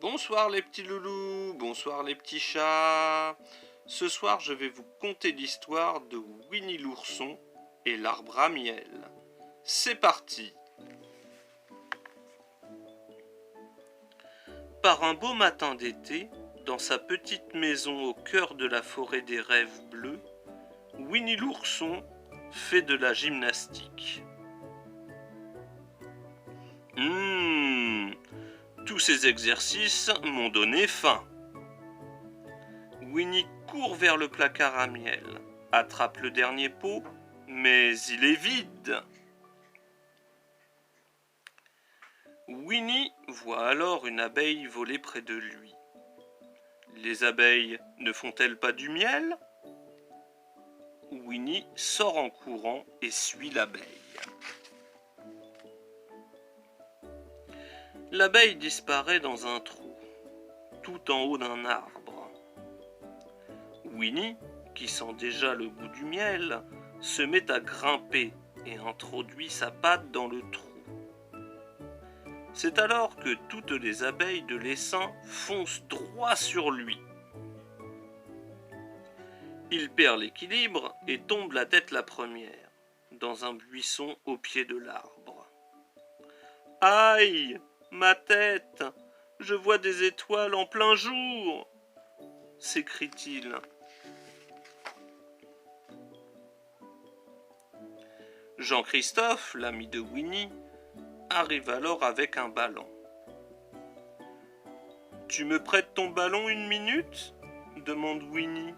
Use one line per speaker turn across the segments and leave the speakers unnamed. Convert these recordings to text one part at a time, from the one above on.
Bonsoir les petits loulous, bonsoir les petits chats. Ce soir, je vais vous conter l'histoire de Winnie l'ourson et l'arbre à miel. C'est parti. Par un beau matin d'été, dans sa petite maison au cœur de la forêt des rêves bleus, Winnie l'ourson fait de la gymnastique. Tous ces exercices m'ont donné faim. Winnie court vers le placard à miel, attrape le dernier pot, mais il est vide. Winnie voit alors une abeille voler près de lui. Les abeilles ne font-elles pas du miel ? Winnie sort en courant et suit l'abeille. L'abeille disparaît dans un trou, tout en haut d'un arbre. Winnie, qui sent déjà le goût du miel, se met à grimper et introduit sa patte dans le trou. C'est alors que toutes les abeilles de l'essaim foncent droit sur lui. Il perd l'équilibre et tombe la tête la première, dans un buisson au pied de l'arbre. « Aïe, ma tête! Je vois des étoiles en plein jour !» s'écrie-t-il. Jean-Christophe, l'ami de Winnie, arrive alors avec un ballon. « Tu me prêtes ton ballon 1 minute ?» demande Winnie.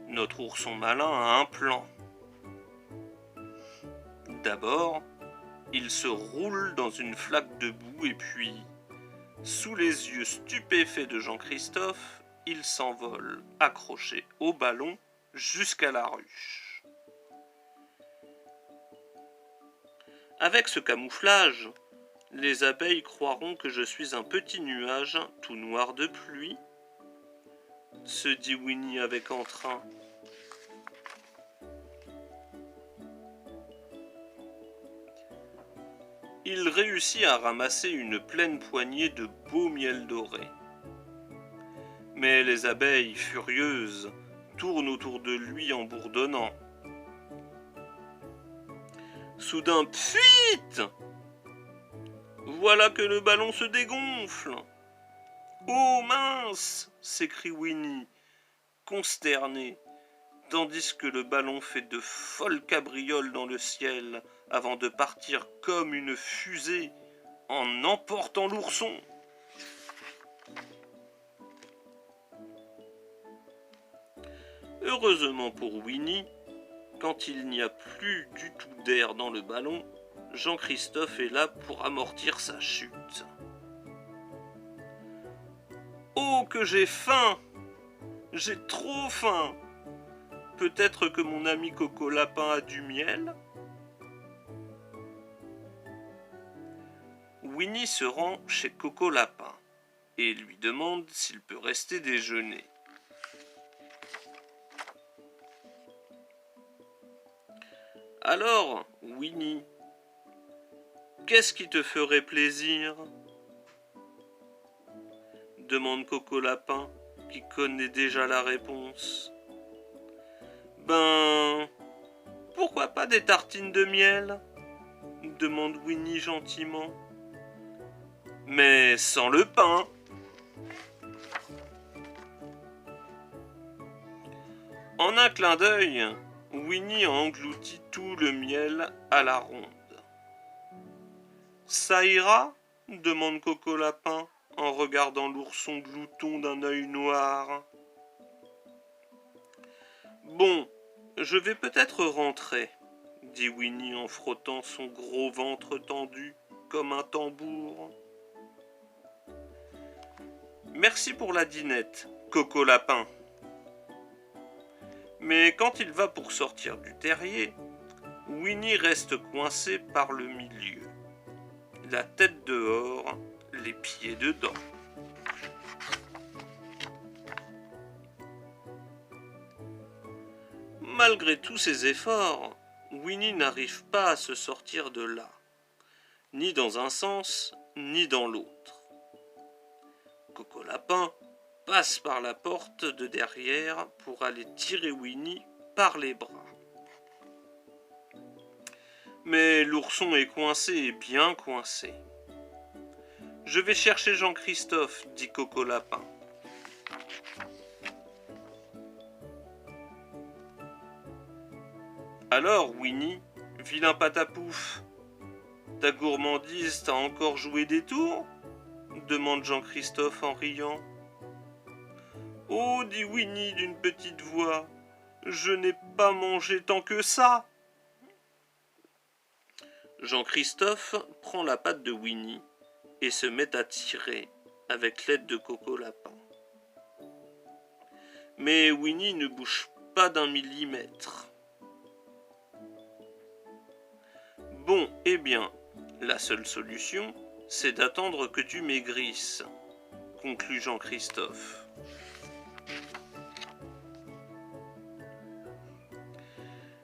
Notre ourson malin a un plan. D'abord, il se roule dans une flaque de boue et puis, sous les yeux stupéfaits de Jean-Christophe, il s'envole, accroché au ballon, jusqu'à la ruche. Avec ce camouflage, les abeilles croiront que je suis un petit nuage tout noir de pluie, se dit Winnie avec entrain. Il réussit à ramasser une pleine poignée de beau miel doré. Mais les abeilles, furieuses, tournent autour de lui en bourdonnant. Soudain, pfiit ! Voilà que le ballon se dégonfle. « Oh mince !» s'écrie Winnie, consterné, tandis que le ballon fait de folles cabrioles dans le ciel avant de partir comme une fusée en emportant l'ourson. Heureusement pour Winnie, quand il n'y a plus du tout d'air dans le ballon, Jean-Christophe est là pour amortir sa chute. « Oh que j'ai faim ! J'ai trop faim ! Peut-être que mon ami Coco Lapin a du miel ?» Winnie se rend chez Coco Lapin et lui demande s'il peut rester déjeuner. Alors, Winnie, qu'est-ce qui te ferait plaisir ? Demande Coco Lapin, qui connaît déjà la réponse. Ben, pourquoi pas des tartines de miel ? Demande Winnie gentiment. Mais sans le pain. En un clin d'œil, Winnie a englouti tout le miel à la ronde. Ça ira ? Demande Coco Lapin en regardant l'ourson glouton d'un œil noir. Bon, je vais peut-être rentrer, dit Winnie en frottant son gros ventre tendu comme un tambour. Merci pour la dînette, Coco Lapin. Mais quand il va pour sortir du terrier, Winnie reste coincé par le milieu. La tête dehors, les pieds dedans. Malgré tous ses efforts, Winnie n'arrive pas à se sortir de là, ni dans un sens, ni dans l'autre. Coco Lapin passe par la porte de derrière pour aller tirer Winnie par les bras. Mais l'ourson est coincé et bien coincé. « Je vais chercher Jean-Christophe, dit Coco Lapin. Alors, Winnie, vilain patapouf, ta gourmandise t'a encore joué des tours ? Demande Jean-Christophe en riant. Oh, dit Winnie d'une petite voix, je n'ai pas mangé tant que ça. Jean-Christophe prend la patte de Winnie et se met à tirer avec l'aide de Coco Lapin. Mais Winnie ne bouge pas d'un millimètre. Bon, eh bien, la seule solution, c'est d'attendre que tu maigrisses, conclut Jean-Christophe.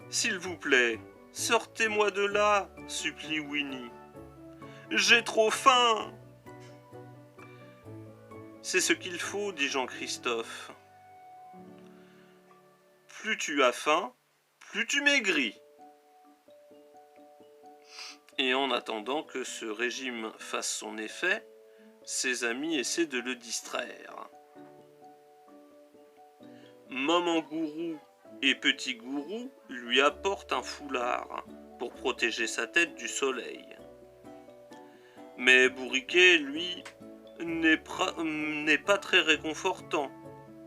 S'il vous plaît, sortez-moi de là, supplie Winnie. J'ai trop faim. C'est ce qu'il faut, dit Jean-Christophe. Plus tu as faim, plus tu maigris. Et en attendant que ce régime fasse son effet, ses amis essaient de le distraire. Maman Gourou et Petit Gourou lui apportent un foulard pour protéger sa tête du soleil. Mais Bourriquet, lui, n'est pas très réconfortant.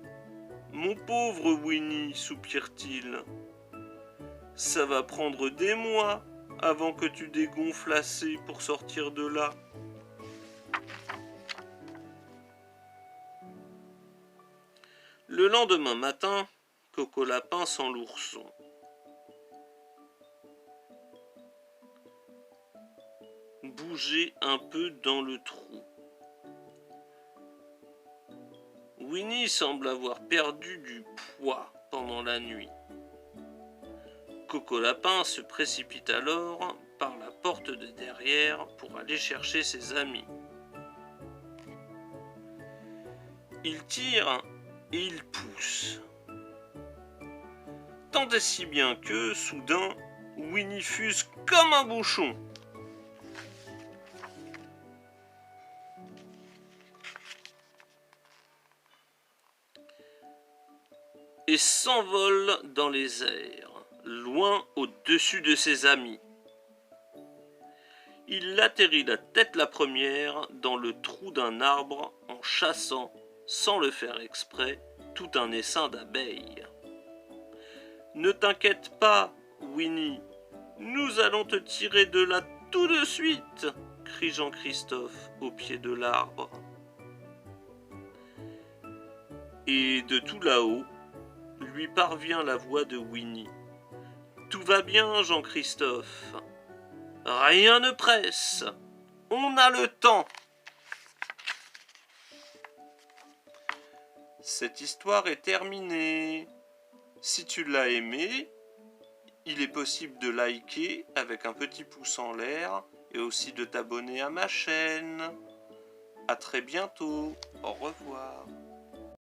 « Mon pauvre Winnie, soupire-t-il, ça va prendre des mois avant que tu dégonfles assez pour sortir de là. » Le lendemain matin, Coco Lapin sent l'ourson. Bouger un peu dans le trou. Winnie semble avoir perdu du poids pendant la nuit. Coco Lapin se précipite alors par la porte de derrière pour aller chercher ses amis. Il tire et il pousse. Tant et si bien que, soudain, Winnie fuse comme un bouchon. Et s'envole dans les airs, loin au-dessus de ses amis. Il atterrit la tête la première dans le trou d'un arbre en chassant, sans le faire exprès, tout un essaim d'abeilles. « Ne t'inquiète pas, Winnie, nous allons te tirer de là tout de suite !» crie Jean-Christophe au pied de l'arbre. Et de tout là-haut, lui parvient la voix de Winnie. « Tout va bien, Jean-Christophe. Rien ne presse. On a le temps. » Cette histoire est terminée. Si tu l'as aimé, il est possible de liker avec un petit pouce en l'air et aussi de t'abonner à ma chaîne. À très bientôt. Au revoir.